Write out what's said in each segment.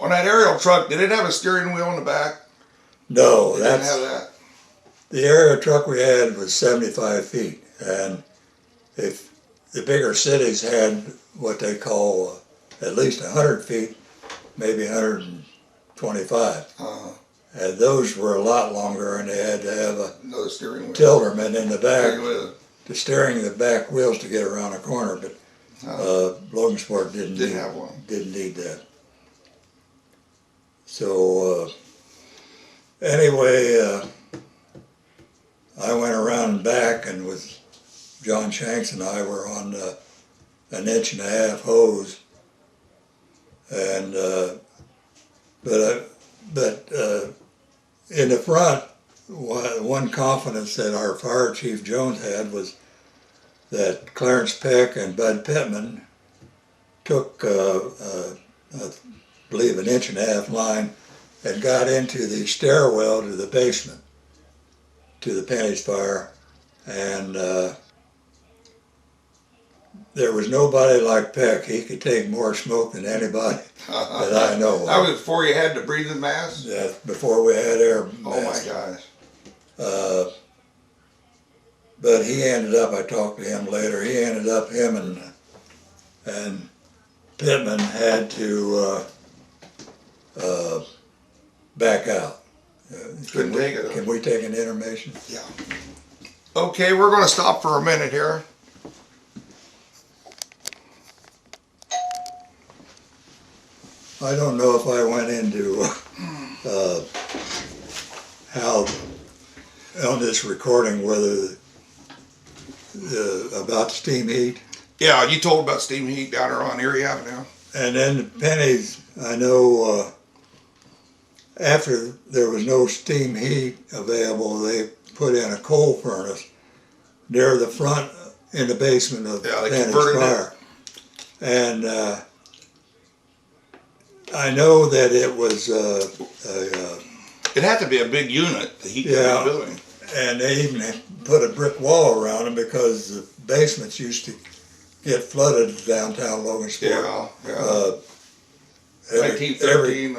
On that aerial truck, did it have a steering wheel in the back? No, It didn't have that. The aerial truck we had was 75 feet, and if the bigger cities had what they call at least 100 feet, maybe 125. And those were a lot longer, and they had to have a No steering wheel. tilderman in the back Wheel. to steering the back wheels to get around a corner, but Logansport didn't have one. Didn't need that. So anyway, I went around back, and with John Shanks and I were on an 1.5-inch hose, and but in the front, one confidence that our fire chief Jones had was that Clarence Peck and Bud Pittman took, I believe, an 1.5-inch line and got into the stairwell to the basement, to the Penny's fire, and there was nobody like Peck. He could take more smoke than anybody that I know of. That was before you had the breathing mask? Yeah, before we had air masks. Oh my gosh. But he ended up, I talked to him later, him and Pittman had to back out. Couldn't take it. Can we take an intermission? Yeah. Okay, we're going to stop for a minute here. I don't know if I went into how on this recording whether about steam heat. Yeah, you told about steam heat down there on Erie Avenue. And then the Pennies, I know after there was no steam heat available, they put in a coal furnace near the front in the basement of Penny's fire. And I know that it was it had to be a big unit to heat the building. And they even put a brick wall around them because the basements used to get flooded downtown Logansport. Yeah. 1913,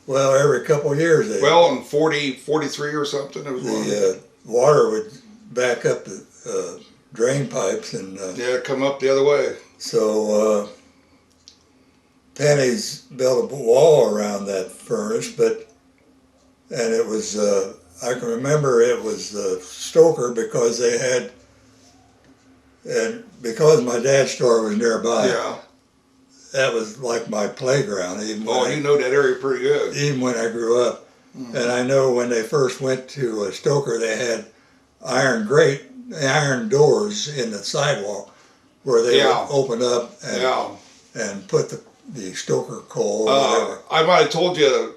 well, every couple of years. Well, in 43 or something, it was the water would back up the drain pipes and come up the other way. So Penny's built a wall around that furnace, and it was I can remember it was Stoker because they had, and because my dad's store was nearby. Yeah. That was like my playground. Even you know that area pretty good. Even when I grew up. Mm-hmm. And I know when they first went to Stoker, they had iron doors in the sidewalk where they would open up and put the Stoker coal or whatever. I might have told you,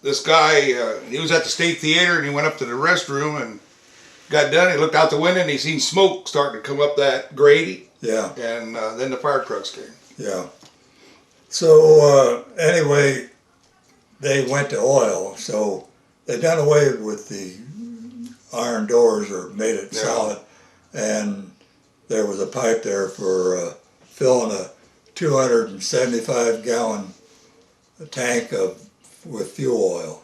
this guy, he was at the State Theater and he went up to the restroom and got done. He looked out the window and he seen smoke starting to come up that grate. Yeah. And then the fire trucks came. Yeah. So anyway, they went to oil. So they done away with the iron doors or made it solid. And there was a pipe there for filling a 275-gallon tank with fuel oil.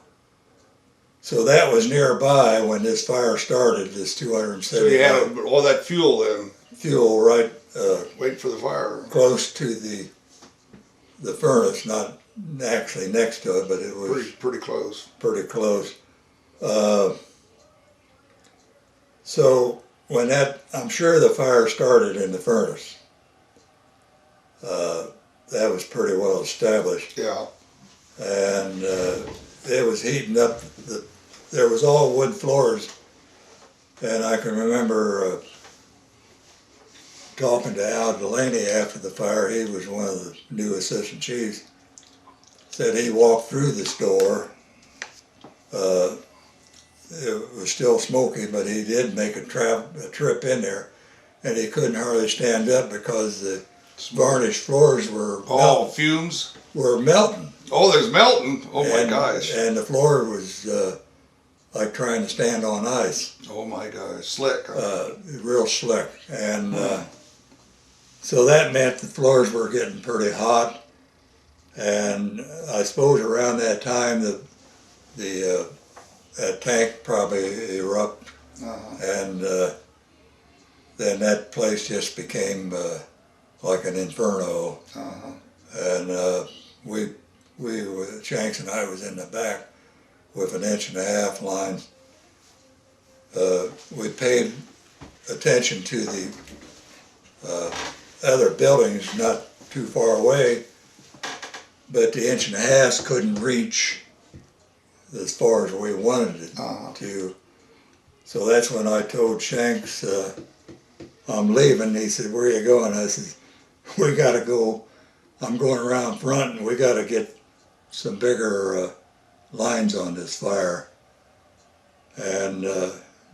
So that was nearby when this fire started, this 275. So you had all that fuel then? Fuel right waiting for the fire. Close to the furnace, not actually next to it, but it was pretty close. Pretty close. So when I'm sure the fire started in the furnace. That was pretty well established. Yeah. And it was heating up. There was all wood floors, and I can remember talking to Al Delaney after the fire. He was one of the new assistant chiefs. Said he walked through the store. It was still smoky, but he did make a trip in there, and he couldn't hardly stand up because the varnished floors were fumes were melting. Oh, there's melting. Oh my gosh! And the floor was like trying to stand on ice. Oh my gosh, slick. Real slick, and so that meant the floors were getting pretty hot, And I suppose around that time that tank probably erupted, and then that place just became like an inferno. And Shanks and I was in the back with an 1.5-inch lines. We paid attention to the other buildings not too far away, but the 1.5 couldn't reach as far as we wanted it to. So that's when I told Shanks, I'm leaving. He said, where are you going? I said, we got to go. I'm going around front, and we got to get some bigger lines on this fire. And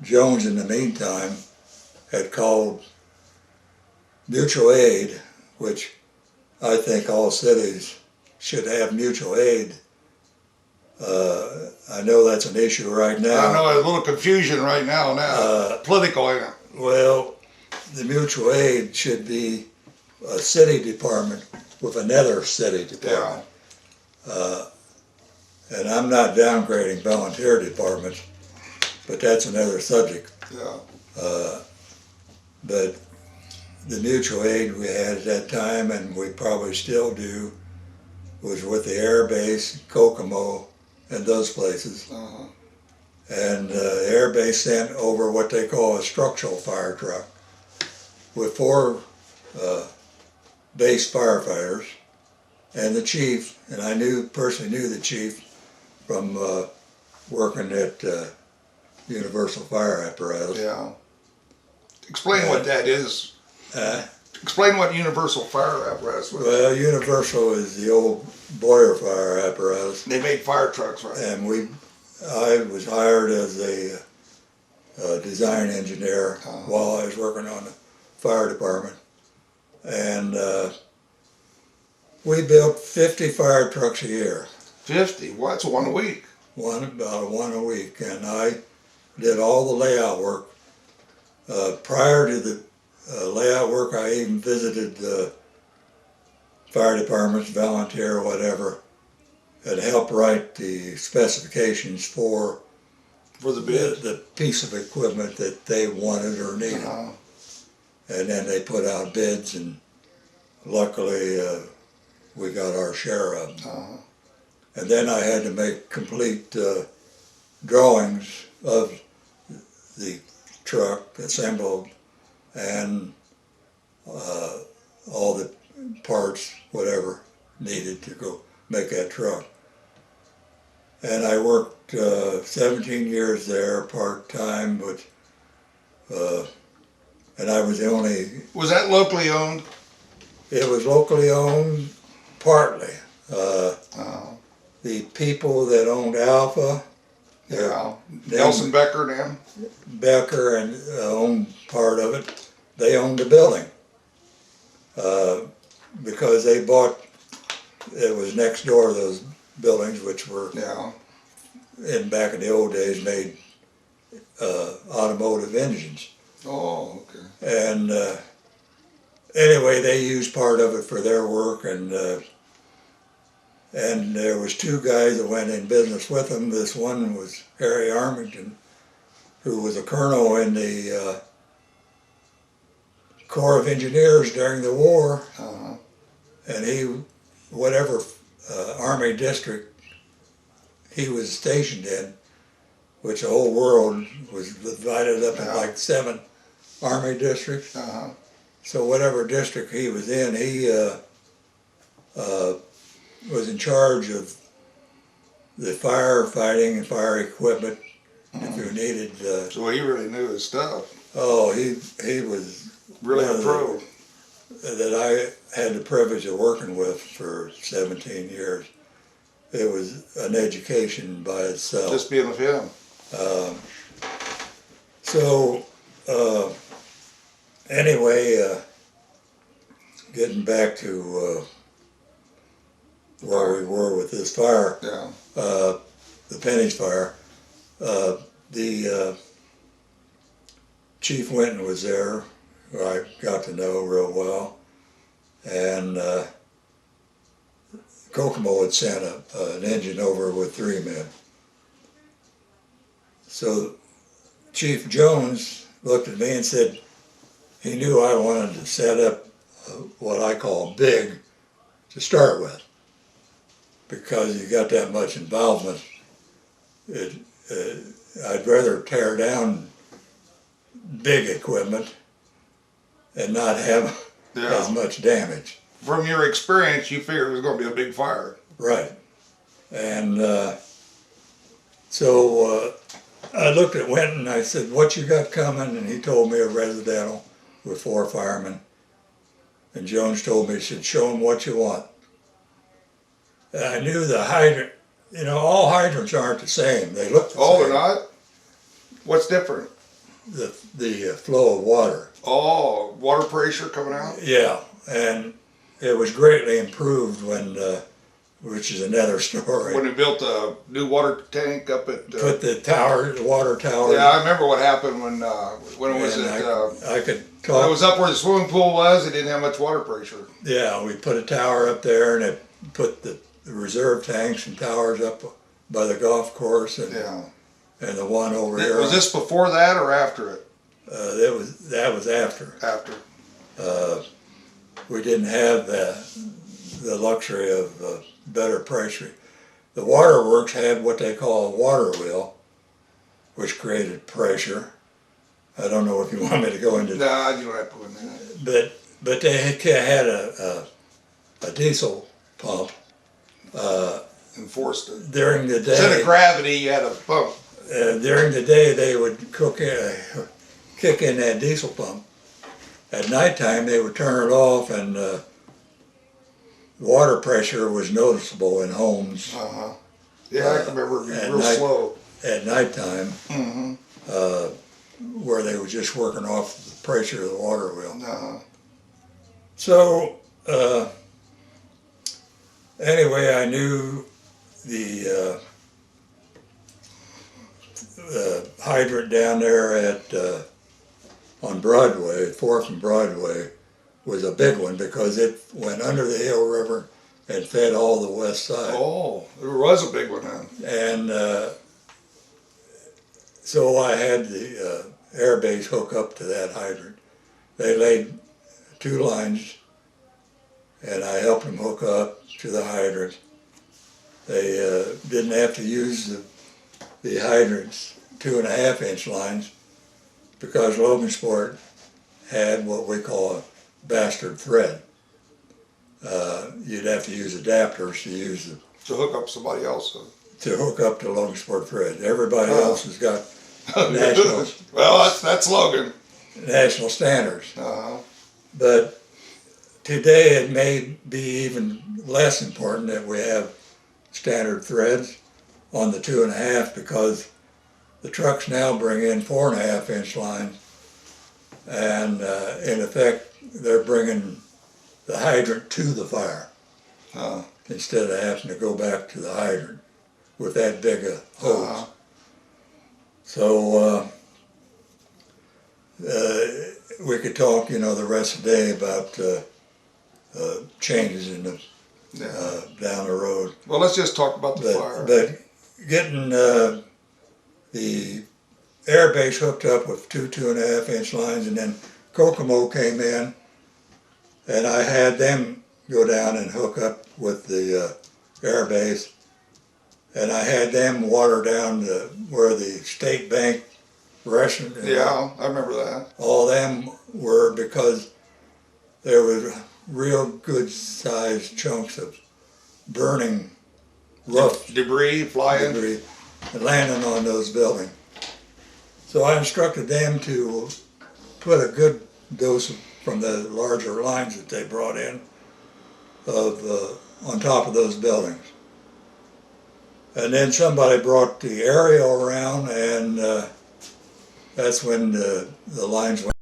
Jones, in the meantime, had called mutual aid, which I think all cities should have mutual aid. I know that's an issue right now. I know there's a little confusion right now, political. Well, the mutual aid should be a city department with another city department. And I'm not downgrading volunteer departments, but that's another subject. But the mutual aid we had at that time, and we probably still do, was with the Air Base, Kokomo, and those places. And the Air Base sent over what they call a structural fire truck with 4 base firefighters and the chief, and I personally knew the chief from working at Universal Fire Apparatus. Explain what that is. Explain what Universal Fire Apparatus was. Well, Universal is the old Boyer fire apparatus. They made fire trucks, right? And I was hired as a design engineer while I was working on the fire department. And we built 50 fire trucks a year. 50? Well, that's one a week. About one a week. And I did all the layout work. Prior to the layout work, I even visited fire departments, volunteer, whatever, and helped write the specifications for the bid, the piece of equipment that they wanted or needed. And then they put out bids, and luckily we got our share of them. And then I had to make complete drawings of the truck assembled, and all the parts, whatever, needed to go make that truck. And I worked 17 years there, part-time, but and I was the only... Was that locally owned? It was locally owned, partly. The people that owned Alpha, Nelson Becker and them? Becker and owned part of it. They owned the building because they bought, it was next door to those buildings, which were back in the old days made automotive engines. Oh, okay. And anyway, they used part of it for their work, and there was 2 guys that went in business with them. This one was Harry Armington, who was a colonel in the Corps of Engineers during the war. And he, whatever Army district he was stationed in, which the whole world was divided up in like 7 Army districts. So whatever district he was in, he was in charge of the firefighting and fire equipment if you needed. So he really knew his stuff. Oh, he was really a pro. That I had the privilege of working with for 17 years. It was an education by itself. Just being with him. Anyway, getting back to where we were with this fire, the Penney's fire, the Chief Winton was there, who I got to know real well, and Kokomo had sent an engine over with 3 men. So Chief Jones looked at me and said he knew I wanted to set up what I call big to start with, because you got that much involvement. I'd rather tear down big equipment and not have as much damage. From your experience, you figured it was going to be a big fire. Right. And so I looked at Winton and I said, "What you got coming?" And he told me a residential with 4 firemen. And Jones told me, he said, "Show them what you want." And I knew the hydrant, all hydrants aren't the same. They look the same. Oh, they're not? What's different? The flow of water. Oh, water pressure coming out? Yeah, and it was greatly improved when, which is another story. When they built a new water tank up at... Put the water tower. Yeah, I remember what happened when it was at... I could when talk. it was up where the swimming pool was, it didn't have much water pressure. Yeah, we put a tower up there, and it put the reserve tanks and towers up by the golf course, and the one over here. Was this before that or after it? That was after. After. We didn't have the luxury of better pressure. The waterworks had what they call a water wheel, which created pressure. I don't know if you want me to go into. No, you don't have to go into that. But they had a diesel pump. Enforced it. During the day. Instead of gravity, you had a pump. During the day, they would kick in that diesel pump. At nighttime, they would turn it off, and water pressure was noticeable in homes. Yeah, I can remember it being real slow. At nighttime, where they were just working off the pressure of the water wheel. So, anyway, I knew the hydrant down there on Broadway, 4th and Broadway, was a big one because it went under the Hill River and fed all the west side. Oh, there was a big one then. And so I had the air base hook up to that hydrant. They laid 2 lines, and I helped them hook up to the hydrant. They didn't have to use the hydrant's 2.5-inch lines, because Logansport had what we call a bastard thread. You'd have to use adapters to hook up somebody else. To hook up to Logansport thread. Everybody else has got national. Well, that's Logan. National standards. But today it may be even less important that we have standard threads on the 2.5, because the trucks now bring in 4.5-inch lines, and in effect they're bringing the hydrant to the fire instead of having to go back to the hydrant with that big a hose. So we could talk, the rest of the day about changes in the down the road. Well, let's just talk about the fire. But getting the air base hooked up with 2.5-inch lines, and then Kokomo came in, and I had them go down and hook up with the air base, and I had them water down where the State Bank restaurant. Yeah, I remember that. All them were because there was real good sized chunks of burning rough debris flying, and landing on those buildings. So I instructed them to put a good dose from the larger lines that they brought in on top of those buildings. And then somebody brought the aerial around, and that's when the lines went